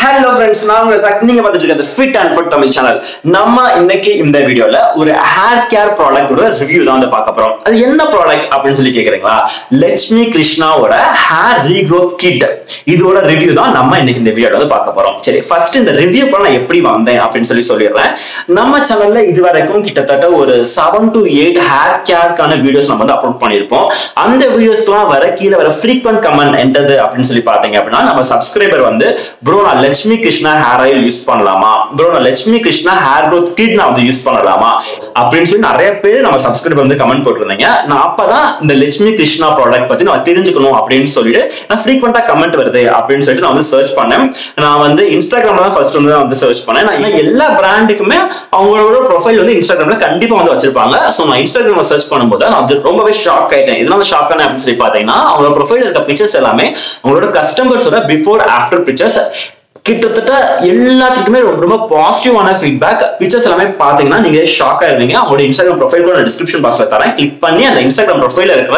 Hello friends, நான் நீங்க பார்த்துட்டு இருக்க fit and food Tamil channel. நம்ம இன்னைக்கு இந்த வீடியோல ஒரு ஹேர் கேர் ப்ராடக்ட்டோட ரிவ்யூ தான் வந்து பார்க்க போறோம். அது என்ன ப்ராடக்ட் அப்படின்னு சொல்லி கேக்குறீங்களா? லட்சுமிகிருஷ்ணாவோட ஹேர் ரீக்ரோத் கிட். இதோட ரிவ்யூ தான் நம்ம இன்னைக்கு இந்த வீடியோல வந்து பார்க்க போறோம். சரி, ஃபர்ஸ்ட் இந்த ரிவ்யூக்கு நான் எப்படி வந்தேன் அப்படின்னு சொல்லிடுறேன். நம்ம சேனல்ல இதுவரைக்கும் கிட்டத்தட்ட ஒரு 7 to 8 ஹேர் கேர்க்கான வீடியோஸ் நம்ம வந்து அப்லோட் பண்ணிருப்போம். அந்த வீடியோஸ்க்குலாம் வர கீழே வர ஃப்ரீக்வென்ட் கமெண்ட் என்னது அப்படின்னு சொல்லி பாத்தீங்க அப்படின்னா, நம்ம சப்ஸ்கிரைபர் வந்து ப்ரோ நான் லட்சுமிகிருஷ்ணா ஹேர் ஆயில் யூஸ் பண்ணலாமா, ப்ரோ நான் லட்சுமிகிருஷ்ணா ஹேர் க்ரோத் கிட் நான் வந்து யூஸ் பண்ணலாமா அப்படின்னு சொல்லி நிறைய பேர் நம்ம சப்ஸ்கிரைபர் வந்து கமெண்ட் போட்டிருந்தீங்க. நான் அப்பதான் இந்த லட்சுமிகிருஷ்ணா ப்ராடக்ட் பத்தி நான் தெரிஞ்சுக்கணும் அப்படின்னு சொல்லிட்டு நான் ஃப்ரீக்வெண்டா கமெண்ட் வருது அப்படின்னு சொல்லிட்டு நான் வந்து சர்ச் பண்ணேன். நான் வந்து இன்ஸ்டாகிராம்ல தான் ஃபர்ஸ்ட் வந்து சர்ச் பண்ணேன். நான் எல்லா பிராண்டுக்குமே அவங்களோட ப்ரொஃபைல் வந்து இன்ஸ்டாகிராம்ல கண்டிப்பா வந்து வச்சிருப்பாங்க. ஸோ நான் இன்ஸ்டாகிராம்ல சர்ச் பண்ணும்போது நான் வந்து ரொம்பவே ஷாக் ஆயிட்டேன். இதனால ஷாக் ஆனேன் அப்படின்னு சொல்லி பாத்தீங்கன்னா, அவங்களோட ப்ரொஃபைல் இருக்க பிக்சர்ஸ் எல்லாமே அவங்களோட கஸ்டமர்ஸோட பிஃபோர் ஆஃப்டர் பிக்சர்ஸ் கிட்டத்தட்ட எல்லாத்துக்குமே ரொம்ப பாசிட்டிவான ஃபீட்பேக். பிக்சர்ஸ் எல்லாமே பாத்தீங்கன்னா நீங்க ஷாக் ஆயிருவீங்க. அவங்களோட இன்ஸ்டாகிராம் ப்ரொஃபைல் கூட டிஸ்கிரிப்ஷன் பாக்ஸ்ல தரேன். கிளிக் பண்ணி அந்த இன்ஸ்டாகிராம் ப்ரொஃபைல இருக்கிற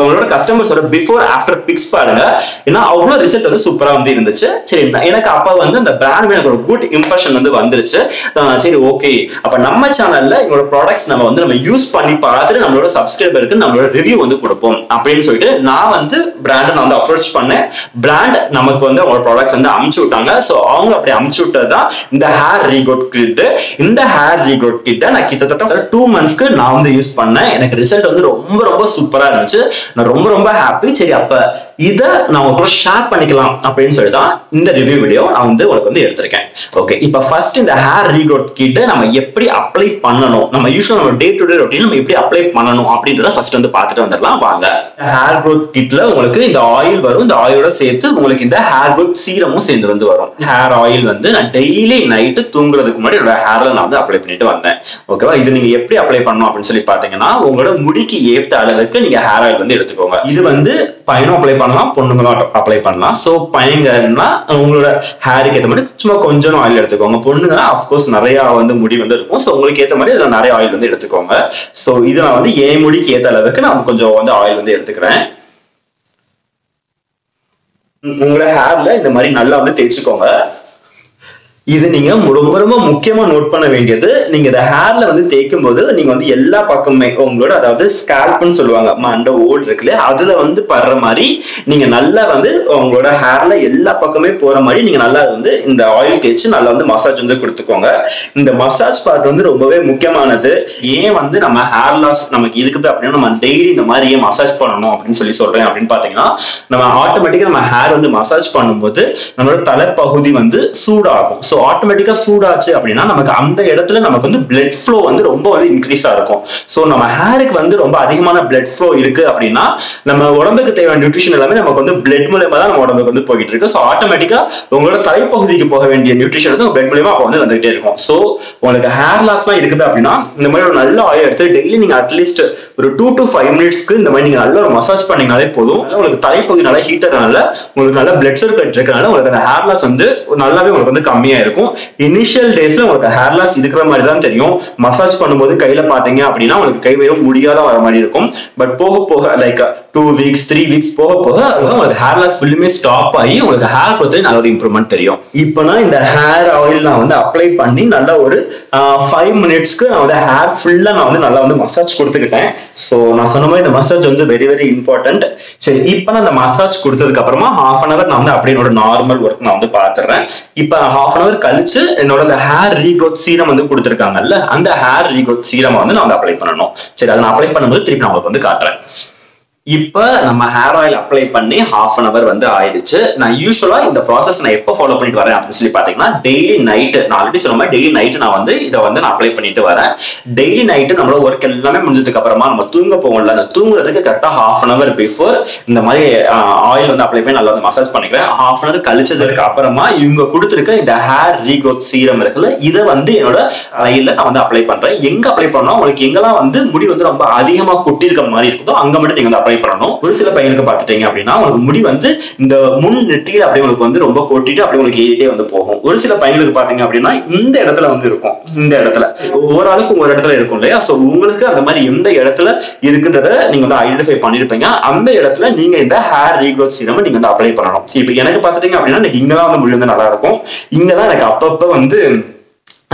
உங்களோட கஸ்டமர்ஸோட பிஃபோர் ஆஃப்டர் பிக்ஸ் பாருங்க. ஏன்னா அவ்வளோ ரிசல்ட் வந்து சூப்பரா வந்து இருந்துச்சு. சரி, எனக்கு அப்ப வந்து அந்த பிராண்ட் எனக்கு ஒரு குட் இம்ப்ரெஷன் வந்து வந்துருச்சு. சரி, ஓகே, அப்ப நம்ம சேனல்ல எங்களோட ப்ராடக்ட்ஸ் நம்ம யூஸ் பண்ணி பார்த்துட்டு நம்மளோட சப்ஸ்கிரைபருக்கு நம்மளோட ரிவ்யூ வந்து கொடுப்போம் அப்படின்னு சொல்லிட்டு நான் வந்து பிராண்டை நான் வந்து அப்ரோச் பண்ணேன். பிராண்ட் நமக்கு வந்து அவங்களோட ப்ராடக்ட்ஸ் வந்து அனுப்பிச்சு விட்டாங்க. சோ அவங்க அப்படி அனுப்பிச்சு விட்டதுதான் இந்த ஹேர் ரீக்ரோத் கிட். இந்த ஹேர் ரீக்ரோத் கிட்ட நான் கிட்டத்தட்ட 2 monthsக்கு நான் வந்து யூஸ் பண்ணேன். எனக்கு ரிசல்ட் வந்து ரொம்ப சூப்பரா இருந்துச்சு. நான் ரொம்ப ஹாப்பி. சரி, அப்ப இத நான் உங்களுக்கு ஷேர் பண்ணிக்கலாம் அப்படின்னு சொல்லி தான் இந்த ரிவ்யூ வீடியோ நான் வந்து உங்களுக்கு வந்து எடுத்திருக்கேன். ஓகே, இப்ப ஃபர்ஸ்ட் இந்த ஹேர் ரீக்ரோத் கிட் நம்ம எப்படி அப்ளை பண்ணணும், நம்ம யூசுவலா நம்ம டே டு டே ரொட்டீன் நம்ம எப்படி அப்ளை பண்ணணும் அப்படின்றத ஃபர்ஸ்ட் வந்து பார்த்துட்டு வந்துடலாம் வாங்க. ஹேர் க்ரோத் கிட்ல உங்களுக்கு இந்த ஆயில் வரும். இந்த ஆயிலோட சேர்த்து உங்களுக்கு இந்த ஹேர் க்ரோத் சீரமும் சேர்ந்து வந்து வரும். ஹேர் ஆயில் வந்து நான் டெய்லி நைட்டு தூங்குறதுக்கு முன்னாடி என்னோட ஹேர்ல நான் வந்து அப்ளை பண்ணிட்டு வந்தேன். ஓகேவா? இது நீங்க எப்படி அப்ளை பண்ணணும் அப்படின்னு சொல்லி பாத்தீங்கன்னா, உங்களோட முடிக்கு ஏத்த அளவுக்கு நீங்க ஹேர் ஆயில் வந்து எடுத்துக்கோங்க. இது வந்து பையனும் அப்ளை பண்ணலாம், பொண்ணுங்களும் அப்ளை பண்ணலாம். சோ பையங்கன்னா உங்களோட ஹேருக்கு ஏற்ற மாதிரி சும்மா கொஞ்சம் ஆயில் எடுத்துக்கோங்க. பொண்ணுங்கன்னா அஃப்கோர்ஸ் நிறைய வந்து முடி வந்து இருக்கும். சோ உங்களுக்கு ஏற்ற மாதிரி இதுல நிறைய ஆயில் வந்து எடுத்துக்கோங்க. சோ இது நான் வந்து என் முடிக்கு ஏற்ற அளவுக்கு நான் கொஞ்சம் வந்து ஆயில் வந்து எடுத்துக்கிறேன். உங்களோட ஹேர்ல இந்த மாதிரி நல்லா வந்து தேய்ச்சிக்கோங்க. இது நீங்க ரொம்ப முக்கியமா நோட் பண்ண வேண்டியது, நீங்க இந்த ஹேர்ல வந்து தேய்க்கும் போது நீங்க வந்து எல்லா பக்கமே உங்களோட, அதாவது ஸ்கேல்ப்னு சொல்லுவாங்க, மண்ட ஓடு இருக்குல்ல, அதுல வந்து படுற மாதிரி நீங்க நல்லா வந்து உங்களோட ஹேர்ல எல்லா பக்கமே போற மாதிரி நீங்க நல்லா வந்து இந்த ஆயில் தேய்ச்சி நல்லா வந்து மசாஜ் வந்து கொடுத்துக்கோங்க. இந்த மசாஜ் பார்ட் வந்து ரொம்பவே முக்கியமானது. ஏன் வந்து நம்ம ஹேர் லாஸ் நமக்கு இருக்குது அப்படின்னா நம்ம டெய்லி இந்த மாதிரி ஏன் மசாஜ் பண்ணணும் அப்படின்னு சொல்லி சொல்றேன் அப்படின்னு பாத்தீங்கன்னா, நம்ம ஆட்டோமேட்டிக்கா நம்ம ஹேர் வந்து மசாஜ் பண்ணும்போது நம்மளோட தலைப்பகுதி வந்து சூடாகும். ஸோ ஆட்டோமேட்டிக்கா சூடாச்சு அப்படின்னா நமக்கு அந்த இடத்துல நமக்கு வந்து பிளட் ஃப்ளோ வந்து ரொம்ப வந்து இன்க்ரீஸா இருக்கும். ஸோ நம்ம ஹேருக்கு வந்து ரொம்ப அதிகமான பிளட் ஃப்ளோ இருக்கு அப்படின்னா நம்ம உடம்புக்கு தேவையான நியூட்ரிஷன் எல்லாமே நமக்கு வந்து பிளட் மூலமா தான் நம்ம உடம்புக்கு வந்து போயிட்டு இருக்கு. ஸோ ஆட்டோமேட்டிக்கா உங்களோட தலைப்பகுதிக்கு போக வேண்டிய நியூட்ரிஷன் வந்து பிளட் மூலமா அப்போ வந்து வந்துகிட்டே இருக்கும். ஸோ உங்களுக்கு ஹேர் லாஸ் எல்லாம் இருக்குது அப்படின்னா இந்த மாதிரி ஒரு நல்ல ஆயில் எடுத்து டெய்லி நீங்க அட்லீஸ்ட் ஒரு 2 to 5 minutesக்கு இந்த மாதிரி நீங்க நல்ல ஒரு மசாஜ் பண்ணீங்கனாலே போதும். உங்களுக்கு தலைப்பகுதி நல்லா ஹீட்டர்னால உங்களுக்கு நல்ல பிளட் சர்க்குலேட் இருக்கனால உங்களுக்கு அந்த ஹேர் லாஸ் வந்து நல்லாவே உங்களுக்கு வந்து கம்மியா இருக்கும். இனிஷியல் டேஸ்ல உங்களுக்கு ஹேர் லாஸ் இருக்கிற மாதிரி தான் தெரியும். மசாஜ் பண்ணும்போது கையில பாத்தீங்க அப்படின்னா உங்களுக்கு கை வெறும் முடியாத வர மாதிரி இருக்கும். பட் போக லைக் 2 weeks 3 weeks போக உங்களுக்கு ஹேர் லாஸ் ஃபுல்லுமே ஸ்டாப் ஆகி உங்களுக்கு ஹேர் க்ரோத்ல நல்ல ஒரு இம்ப்ரூவ்மெண்ட் தெரியும். இப்போ நான் இந்த ஹேர் ஆயில் நான் வந்து அப்ளை பண்ணி நல்லா ஒரு 5 minutesக்கு நான் வந்து ஹேர் ஃபுல்லா நான் வந்து நல்லா வந்து மசாஜ் கொடுத்துக்கிட்டேன். ஸோ நான் சொன்ன மாதிரி இந்த மசாஜ் வந்து வெரி இம்பார்ட்டன்ட். சரி, இப்போ நான் இந்த மசாஜ் கொடுத்ததுக்கு அப்புறமா 1/2 hour நான் வந்து அப்படியே என்னோட நார்மல் ஒர்க் நான் வந்து பாத்துறேன். இப்போ 1/2 hour கழிச்சு என்னோட அந்த ஹேர் ரீக்ரோத் சீரம் வந்து கொடுத்துருக்காங்கல்ல, அந்த ஹேர் ரீக்ரோத் சீரம் வந்து நான் வந்து அப்ளை பண்ணணும். சரி, அதை நான் அப்ளை பண்ணும்போது திருப்பி நான் உங்களுக்கு வந்து காட்டுறேன். இப்ப நம்ம ஹேர் ஆயில் அப்ளை பண்ணி 1/2 hour வந்து ஆயிடுச்சு. நான் யூஸ்வலா இந்த ப்ராசஸ் நான் எப்போ ஃபாலோ பண்ணிட்டு வரேன் அப்படின்னு சொல்லி பாத்தீங்கன்னா, டெய்லி நைட் நான் ஆல்ரெடி சொன்ன மாதிரி டெய்லி நைட் நான் வந்து இதை வந்து நான் அப்ளை பண்ணிட்டு வரேன். டெய்லி நைட்டு நம்மளோட ஒர்க் எல்லாமே முடிஞ்சதுக்கு அப்புறமா நம்ம தூங்க போவோம்ல, அந்த தூங்குறதுக்கு கரெக்டா 1/2 hour பிஃபோர் இந்த மாதிரி ஆயில் வந்து அப்ளை பண்ணி நல்லா வந்து மசாஜ் பண்ணிக்கிறேன். 1/2 hour கழிச்சதுக்கு அப்புறமா இவங்க கொடுத்துருக்க இந்த ஹேர் ரீக்ரோத் சீரம் இருக்குல்ல, இதை வந்து என்னோட தலையில நான் வந்து அப்ளை பண்றேன். எங்க அப்ளை பண்ணா உங்களுக்கு எங்கெல்லாம் வந்து முடி வந்து ரொம்ப அதிகமா கொட்டி இருக்க மாதிரி இருக்குதோ அங்க மட்டும் நீங்க வந்து அப்ளை பண்ணணும். ஒரு சில பையனுக்கு பாத்துட்டீங்க அப்படின்னா உங்களுக்கு முடி வந்து இந்த முன் நெற்றியில அப்படி உங்களுக்கு வந்து ரொம்ப கொட்டிட்டு அப்படி உங்களுக்கு ஏறிட்டே வந்து போகும். ஒரு சில பையனுக்கு பாத்தீங்க அப்படின்னா இந்த இடத்துல வந்து இருக்கும், இந்த இடத்துல ஒவ்வொரு ஆளுக்கும் ஒரு இடத்துல இருக்கும் இல்லையா. சோ உங்களுக்கு அந்த மாதிரி எந்த இடத்துல இருக்குன்றத நீங்க வந்து ஐடென்டிஃபை பண்ணிருப்பீங்க. அந்த இடத்துல நீங்க இந்த ஹேர் ரீக்ரோத் சீரம் நீங்க வந்து அப்ளை பண்ணணும். இப்ப எனக்கு பாத்துட்டீங்க அப்படின்னா எனக்கு இங்கதான் வந்து முடி வந்து நல்லா இருக்கும். இங்கதான் எனக்கு அப்பப்ப வந்து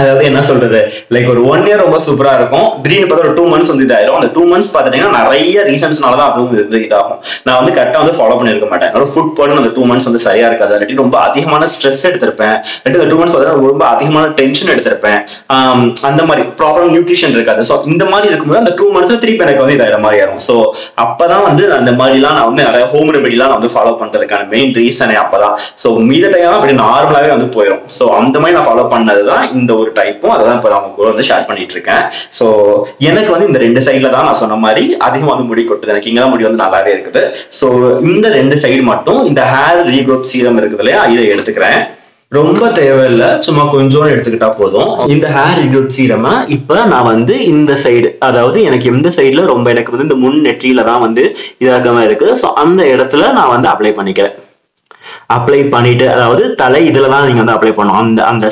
அதாவது என்ன சொல்றது லைக் ஒரு 1 year ரொம்ப சூப்பரா இருக்கும். திடீர்னு பார்த்தா ஒரு 2 months வந்து இதாயிரும். அந்த 2 months பாத்துட்டீங்கன்னா நிறைய ரீசன்ஸ்னாலதான் அதுவும் இதாகும். நான் வந்து கரெக்டா வந்து ஃபாலோ பண்ணிருக்க மாட்டேன். என்னோட ஃபுட் பாட்டன் அந்த 2 months வந்து சரியா இருக்காது. இல்லாட்டி ரொம்ப அதிகமான ஸ்ட்ரெஸ் எடுத்திருப்பேன். இல்லாட்டி அந்த 2 months பார்த்தீங்கன்னா ரொம்ப அதிகமான டென்ஷன் எடுத்திருப்பேன். அந்த மாதிரி ப்ராப்பர் நியூட்ரிஷன் இருக்காது. ஸோ இந்த மாதிரி இருக்கும்போது அந்த 2 months திருப்பி எனக்கு வந்து இதாயிர மாதிரி ஆகும். ஸோ அப்பதான் வந்து அந்த மாதிரிலாம் நான் வந்து நிறைய ஹோம் ரெமெடிலாம் நான் வந்து ஃபாலோ பண்றதுக்கான மெயின் ரீசனே அப்பதான். ஸோ மீத டைம் அப்படி நார்மலாவே வந்து போயிடும். ஸோ அந்த மாதிரி நான் ஃபாலோ பண்ணதுதான் இந்த ஒரு டைப்பும் அதான் இப்ப நான் கூட வந்து ஷேர் பண்ணிட்டு இருக்கேன். சோ எனக்கு வந்து இந்த 2 சைடுல தான் நான் சொன்ன மாதிரி அதிகமா வந்து முடி கொட்டுது. எனக்கு இங்கதான் முடி வந்து நல்லாவே இருக்குது. சோ இந்த 2 சைடு மட்டும் இந்த ஹேர் ரீக்ரோத் சீரம் இருக்குது இல்லையா, இதை எடுத்துக்கிறேன். ரொம்ப தேவையில்லை, சும்மா கொஞ்சம் எடுத்துக்கிட்டா போதும். இந்த ஹேர் ரீக்ரோத் சீரமா இப்ப நான் வந்து இந்த சைடு, அதாவது எனக்கு எந்த சைடுல ரொம்ப எனக்கு வந்து இந்த முன் நெற்றியில தான் வந்து இதாகமா இருக்கு. ஸோ அந்த இடத்துல நான் வந்து அப்ளை பண்ணிக்கிறேன். அப்ளை பண்ணிட்டு, அதாவது தலை இதுல தான் நீங்க வந்து அப்ளை பண்ணணும். அந்த அந்த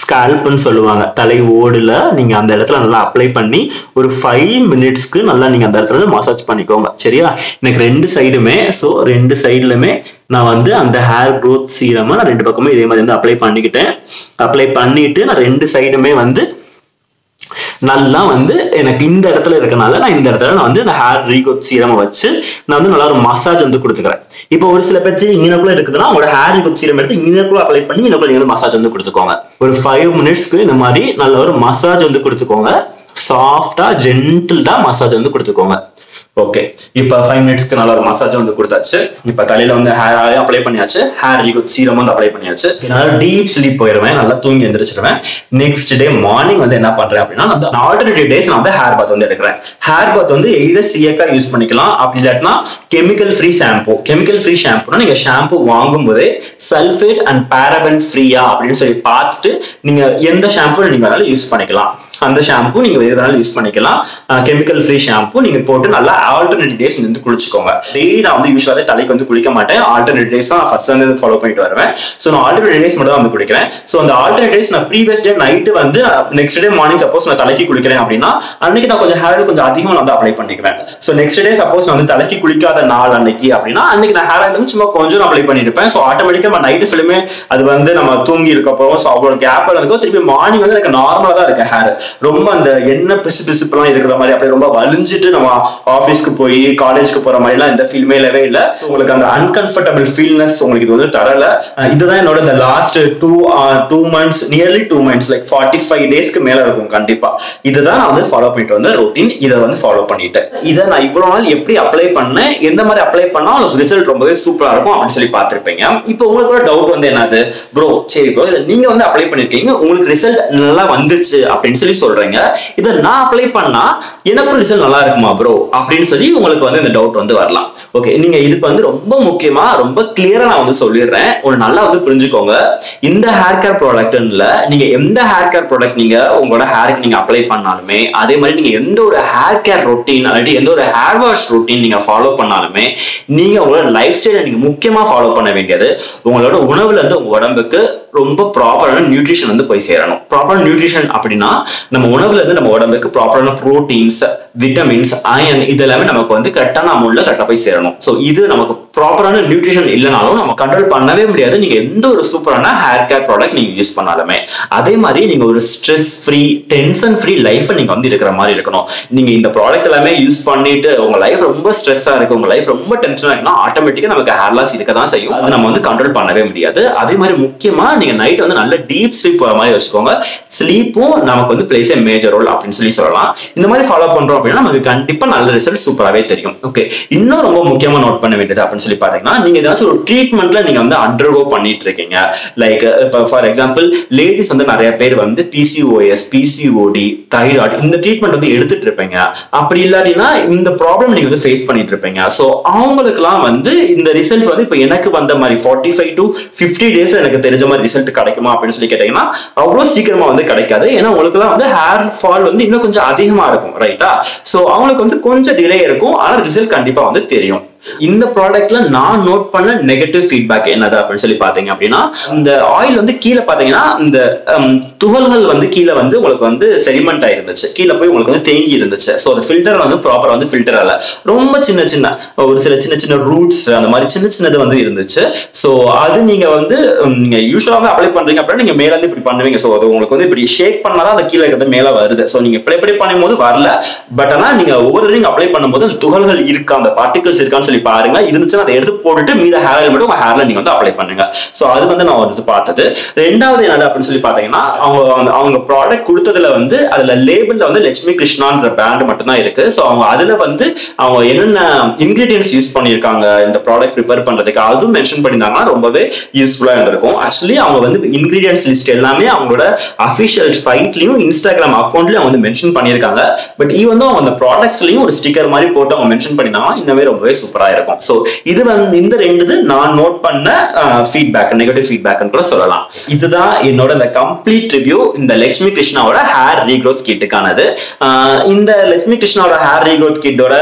ஸ்கால்ப்னு சொல்லுவாங்க, தலை ஓடுல நீங்க அந்த இடத்துல நல்லா அப்ளை பண்ணி ஒரு 5 minutesக்கு நல்லா நீங்க அந்த இடத்துல மசாஜ் பண்ணிக்கோங்க. சரியா? எனக்கு 2 சைடுமே, ஸோ 2 சைடுலுமே நான் வந்து அந்த ஹேர் க்ரோத் சீரமா நான் 2 பக்கமும் இதே மாதிரி வந்து அப்ளை பண்ணிக்கிட்டேன். அப்ளை பண்ணிட்டு நான் 2 சைடுமே வந்து நல்லா வந்து எனக்கு இந்த இடத்துல இருக்கனால நான் இந்த இடத்துல நான் வந்து இந்த ஹேர் ரீக்ரோத் சீரம் வச்சு நான் வந்து நல்லா ஒரு மசாஜ் வந்து கொடுத்துக்கிறேன். இப்போ ஒரு சில பேருக்கு இங்கனக்குள்ள இருக்குதுன்னா அவங்களோட ஹேர் ரீக்ரோத் சீரம் எடுத்து இங்கனக்குள்ள அப்ளை பண்ணி இங்கனக்குள்ள நீங்க மசாஜ் வந்து கொடுத்துக்கோங்க. ஒரு 5 minutesக்கு இந்த மாதிரி நல்ல ஒரு மசாஜ் வந்து கொடுத்துக்கோங்க. சாஃப்டா ஜென்டில்டா மசாஜ் வந்து கொடுத்துக்கோங்க. ஓகே, இப்ப 5 minutesக்கு நல்ல ஒரு மசாஜ் வந்து கொடுத்தாச்சு. இப்ப தலையில வந்து ஹேர் ஆயிலும் அப்ளை பண்ணியாச்சு, ஹேர் ரீக்ரோத் சீரம் வந்து அப்ளை பண்ணியாச்சு. நல்லா டீப் ஸ்லீப் போயிடுவேன், நல்லா தூங்கி எந்திரிச்சிடுவேன். நெக்ஸ்ட் டே மார்னிங் வந்து என்ன பண்றேன் அப்படின்னா அந்த ஆல்டர்னேட்டிவ் டேஸ் நான் வந்து ஹேர் பாத் வந்து எடுக்கிறேன். ஹேர் பாத் வந்து எய்தர் சியக்கா யூஸ் பண்ணிக்கலாம், அப்படி இல்லாட்டினா chemical free shampoo. Chemical free ஷாம்புனா நீங்க ஷாம்பு வாங்கும் போதே சல்ஃபேட் அண்ட் பாராபன் ஃப்ரீயா அப்படின்னு சொல்லி பார்த்துட்டு நீங்க எந்த ஷாம்பு நீங்க வேணாலும் யூஸ் பண்ணிக்கலாம். அந்த ஷாம்பு நீங்க எது வேணாலும் யூஸ் பண்ணிக்கலாம். கெமிக்கல் ஃப்ரீ ஷாம்பு நீங்க போட்டு நல்லா ஆல்டர்னேட்டிவ் டேஸ் வந்து குளிச்சுக்கோங்க. டெய்லி நான் வந்து யூஸ்வலாக தலைக்கு வந்து குளிக்க மாட்டேன். ஆல்டர்னேட்டிவ் டேஸ் தான் ஃபர்ஸ்ட் வந்து ஃபாலோ பண்ணிட்டு வருவேன். ஸோ நான் ஆல்டர்னேட்டிவ் டேஸ் மட்டும் தான் வந்து குளிக்கிறேன். ஸோ அந்த ஆல்டர்னேட்டிவ் டேஸ் நான் ப்ரீவியஸ் டே நைட்டு வந்து நெக்ஸ்ட் டே மார்னிங் சப்போஸ் நான் தலைக்கு குளிக்கிறேன் அப்படின்னா அன்னைக்கு நான் கொஞ்சம் ஹேர் கொஞ்சம் அதிகமாக வந்து அப்ளை பண்ணிக்குவேன். ஸோ நெக்ஸ்ட் டே சப்போஸ் நான் வந்து தலைக்கு குளிக்காத நாள் அன்னைக்கு அப்படின்னா அன்னைக்கு நான் ஹேர் வந்து சும்மா கொஞ்சம் அப்ளை பண்ணிருப்பேன். ஸோ ஆட்டோமேட்டிக்கா நம்ம நைட்டு ஃபிலிமே அது வந்து நம்ம தூங்கி இருக்கப்போ ஸோ அவ்வளோ கேப் இருக்கும். திருப்பி மார்னிங் வந்து எனக்கு நார்மலாக தான் இருக்கு ஹேர். ரொம்ப அந்த எண்ணெய் பிசுலாம் இருக்கிற மாதிரி அப்படியே ரொம்ப வலிஞ்சிட்டு நம்ம ஆஃபீஸ்க்கு போய் காலேஜ்க்கு போற மாதிரி எல்லாம் இந்த ஃபீல்மே இல்லவே இல்ல. உங்களுக்கு அந்த அன்கம்ஃபர்டபிள் ஃபீல்னஸ் உங்களுக்கு இது வந்து தரல. இதுதான் என்னோட இந்த last 2 months, nearly 2 months, like 45 daysக்கு மேல இருக்கும் கண்டிப்பா. இதுதான் நான் வந்து ஃபாலோ பண்ணிட்டு வந்த ரொட்டீன். இதை வந்து ஃபாலோ பண்ணிட்டேன். இதை நான் இவ்வளவு நாள் எப்படி அப்ளை பண்ணேன், எந்த மாதிரி அப்ளை பண்ணா உங்களுக்கு ரிசல்ட் ரொம்பவே சூப்பரா இருக்கும் அப்படின்னு சொல்லி பார்த்திருப்பீங்க. இப்போ உங்களுக்கு ஒரு டவுட் வந்து என்னது, ப்ரோ சரி ப்ரோ இதை நீங்க வந்து அப்ளை பண்ணிருக்கீங்க, உங்களுக்கு ரிசல்ட் நல்லா வந்துச்சு அப்படின்னு சொல்லி சொல்றீங்க, இதை நான் அப்ளை பண்ணா எனக்கும் ரிசல்ட் நல்லா இருக்குமா ப்ரோ அப்படின்னு சொல்லி உங்களுக்கு வந்து இந்த டவுட் வந்து வரலாம். ஓகே, நீங்க இதுக்கு வந்து ரொம்ப முக்கியமா ரொம்ப கிளியரா நான் வந்து சொல்லிடுறேன். ஒரு நல்லா வந்து புரிஞ்சுக்கோங்க. இந்த ஹேர் கேர் ப்ராடக்ட்ல நீங்க எந்த ஹேர் கேர் ப்ராடக்ட் நீங்க உங்களோட ஹேருக்கு நீங்க அப்ளை பண்ணாலுமே, அதே மாதிரி நீங்க எந்த ஒரு ஹேர் கேர் ரொட்டீன் அல்லது எந்த ஒரு ஹேர் வாஷ் ரொட்டீன் நீங்க ஃபாலோ பண்ணாலுமே நீங்க உங்களோட லைஃப் ஸ்டைலை நீங்க முக்கியமா ஃபாலோ பண்ண வேண்டியது உங்களோட உணவுல இருந்து உங்க உடம்புக்கு ரொம்ப ப்ராப்பரான நியூட்ரிஷன் வந்து போய் சேரணும். ப்ராப்பரான நியூட்ரிஷன் அப்படின்னா நம்ம உணவுல இருந்து நம்ம உடம்புக்கு ப்ராப்பரான புரோட்டீன்ஸ், விட்டமின்ஸ், அயன் இதெல்லாமே நமக்கு வந்து கரெக்டான அமௌண்ட்ல கரெக்டா போய் சேரணும். ஸோ இது நமக்கு ப்ராப்பரான நியூட்ரிஷன் இல்லைனாலும் நம்ம கண்ட்ரோல் பண்ணவே முடியாது. நீங்க எந்த ஒரு சூப்பரான ஹேர் கேர் ப்ராடக்ட் நீங்க யூஸ் பண்ணாலுமே அதே மாதிரி நீங்க ஒரு stress free, tension free life நீங்க வந்து இருக்கிற மாதிரி இருக்கணும். நீங்க இந்த ப்ராடக்ட் எல்லாமே யூஸ் பண்ணிட்டு உங்க லைஃப் ரொம்ப ஸ்ட்ரெஸ்ஸா இருக்கு, உங்க லைஃப் ரொம்ப டென்ஷனா இருக்குன்னா ஆட்டோமேட்டிக்கா நமக்கு ஹேர் லாஸ் இருக்க தான் செய்யும். அது நம்ம வந்து கண்ட்ரோல் பண்ணவே முடியாது. அதே மாதிரி முக்கியமா நீங்க நைட் வந்து நல்ல டீப் ஸ்லீப் போற மாதிரி வச்சுக்கோங்க. ஸ்லீப்பும் நமக்கு வந்து பிளேஸ் ஏ மேஜர் ரோல் அப்படின்னு சொல்லி சொல்லலாம். இந்த மாதிரி ஃபாலோ பண்றோம் அப்படின்னா நமக்கு கண்டிப்பா நல்ல ரிசல்ட் சூப்பராகவே தெரியும். ஓகே, இன்னும் ரொம்ப முக்கியமா நோட் பண்ண வேண்டியது அப்படின்னு சொல்லி பாத்தீங்கன்னா நீங்க ஏதாச்சும் ஒரு ட்ரீட்மெண்ட்ல நீங்க வந்து அண்டர்கோ பண்ணிட்டு இருக்கீங்க. லைக் இப்போ ஃபார் எக்ஸாம்பிள் லேடிஸ் வந்து நிறைய பேர் வந்து PCOS, PCOD, தைராய்டு இந்த ட்ரீட்மெண்ட் வந்து எடுத்துட்டு இருப்பீங்க. அப்படி இல்லாட்டினா இந்த ப்ராப்ளம் நீங்க வந்து ஃபேஸ் பண்ணிட்டு இருப்பீங்க. ஸோ அவங்களுக்குலாம் வந்து இந்த ரிசல்ட் வந்து இப்போ எனக்கு வந்த மாதிரி 45 to 50 days எனக்கு தெரிஞ்ச மாதிரி ரிசல்ட் கிடைக்குமா அப்படின்னு சொல்லி கேட்டீங்கன்னா அவ்வளவு சீக்கிரமா வந்து கிடைக்காது. ஏன்னா உங்களுக்கு எல்லாம் வந்து ஹேர் ஃபால் வந்து இன்னும் கொஞ்சம் அதிகமா இருக்கும், ரைட்டா? ஸோ அவங்களுக்கு வந்து கொஞ்சம் டிலே பண்ணிக்கிட்டே இருக்கும், ஆனா ரிசல்ட் கண்டிப்பா வந்து தெரியும். இந்த ப்ராடக்ட்ல நான் நோட் பண்ண நெகட்டிவ் ஃபீட்பேக் என்னது அப்படின்னு சொல்லி பாத்தீங்க அப்படின்னா, இந்த ஆயில் வந்து கீழே பாத்தீங்கன்னா இந்த துகள்கள் வந்து கீழே வந்து உங்களுக்கு வந்து செடிமெண்ட் ஆயிருந்துச்சு, கீழே போய் உங்களுக்கு வந்து தேங்கி இருந்துச்சு. ஸோ அந்த ஃபில்டர் வந்து ப்ராப்பரா வந்து ஃபில்டர் ஆகல, ரொம்ப சின்ன சின்ன ஒரு சின்ன சின்ன ரூட்ஸ் அந்த மாதிரி சின்னது வந்து இருந்துச்சு. ஸோ அது நீங்க வந்து நீங்க யூஸ்வலாக அப்ளை பண்றீங்க அப்படின்னா நீங்க மேல இருந்து இப்படி பண்ணுவீங்க. ஸோ அது உங்களுக்கு வந்து இப்படி ஷேக் பண்ணாதான் அந்த கீழே இருக்கிறது மேல வருது. ஸோ நீங்க இப்படி பண்ணும்போது வரல, பட் ஆனா நீங்க ஒவ்வொரு நீங்க அப்ளை பண்ணும்போது அந்த துகள்கள் இருக்கா, அந்த பார்ட்டிகல்ஸ் இருக்கான்னு சொல்லி பாருங்க. இருந்துச்சுன்னா அதை எடுத்து போட்டுட்டு மீத ஹேர் ஆயில் மட்டும் உங்க ஹேர்ல நீங்க வந்து அப்ளை பண்ணுங்க. சோ அது வந்து நான் வந்து பார்த்தது. ரெண்டாவது என்ன அப்படின்னு சொல்லி பாத்தீங்கன்னா, அவங்க ப்ராடக்ட் கொடுத்ததுல வந்து அதுல லேபிள்ல வந்து லட்சுமி கிருஷ்ணான்ற பிராண்ட் மட்டும் தான் இருக்கு. சோ அவங்க அதுல வந்து அவங்க என்னென்ன இன்கிரீடியன்ஸ் யூஸ் பண்ணிருக்காங்க இந்த ப்ராடக்ட் ப்ரிப்பேர் பண்றதுக்கு அதுவும் மென்ஷன் பண்ணிருந்தாங்கன்னா ரொம்பவே யூஸ்ஃபுல்லா இருந்திருக்கும். ஆக்சுவலி அவங்க வந்து இன்கிரீடியன்ஸ் லிஸ்ட் எல்லாமே அவங்களோட அபிஷியல் சைட்லயும் இன்ஸ்டாகிராம் அக்கௌண்ட்லயும் அவங்க மென்ஷன் பண்ணிருக்காங்க. பட் வந்து அவங்க அந்த ப்ராடக்ட்ஸ்லயும் ஒரு ஸ்டிக்கர் மாதிரி போட்டு அவங்க மென்ஷன் பண்ணிருந்தாங்கன்னா இன்னமே ரொம்பவே சூப்பரா இருக்கும். சோ இது வந்து இந்த ரெண்டு நான் நோட் பண்ண ஃபீட்பேக், நெகட்டிவ் ஃபீட்பேக் கூட சொல்லலாம். இதுதான் என்னோட இந்த கம்ப்ளீட் ரிவ்யூ இந்த லட்சுமி கிருஷ்ணாவோட ஹேர் ரீக்ரோத் கிட்டுக்கானது. இந்த லட்சுமி கிருஷ்ணாவோட ஹேர் ரீக்ரோத் கிட்டோட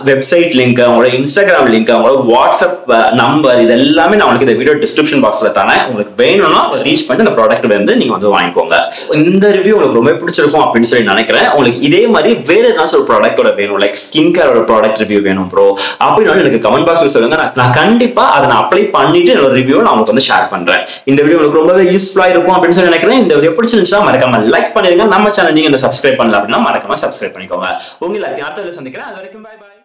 வெப்சைட் லிங்க், அவங்களோட இன்ஸ்டாகிராம் லிங்க், அவங்களோட வாட்ஸ்அப் நம்பர் இது எல்லாமே நான் உங்களுக்கு இந்த வீடியோ டிஸ்கிரிப்ஷன் பாக்ஸ்ல தரேன். உங்களுக்கு வேணும்னா ரீச் பண்ணி இந்த ப்ராடக்ட் வந்து நீங்க வந்து வாங்கிக்கோங்க. இந்த ரிவ்யூ உங்களுக்கு ரொம்ப பிடிச்சிருக்கும் அப்படின்னு சொல்லி நினைக்கிறேன். உங்களுக்கு இதே மாதிரி வேற ஏதாச்சும் ஒரு ப்ராடக்டோட வேணும், லைக் ஸ்கின் கேரோட ப்ராடக்ட் ரிவ்யூ வேணும் ப்ரோ அப்படின்னு எனக்கு கமெண்ட் பாக்ஸ்ல சொல்லுங்க. நான் கண்டிப்பா அதை நான் அப்ளை பண்ணிட்டு என்னோட ரிவ்யூ நான் உங்களுக்கு வந்து ஷேர் பண்றேன். இந்த வீடியோ உங்களுக்கு ரொம்பவே யூஸ்ஃபுல்லா இருக்கும் அப்படின்னு சொல்லி நினைக்கிறேன். இந்த வீடியோ பிடிச்சிருந்துச்சுன்னா மறக்காம லைக் பண்ணிருங்க. நம்ம சேனல் நீங்க சப்ஸ்கிரைப் பண்ணல அப்படின்னா மறக்காம சப்ஸ்கிரைப் பண்ணிக்கோங்க. உங்களை அடுத்த வீடியோல சந்திக்கிறேன். அது வரைக்கும் பை பை.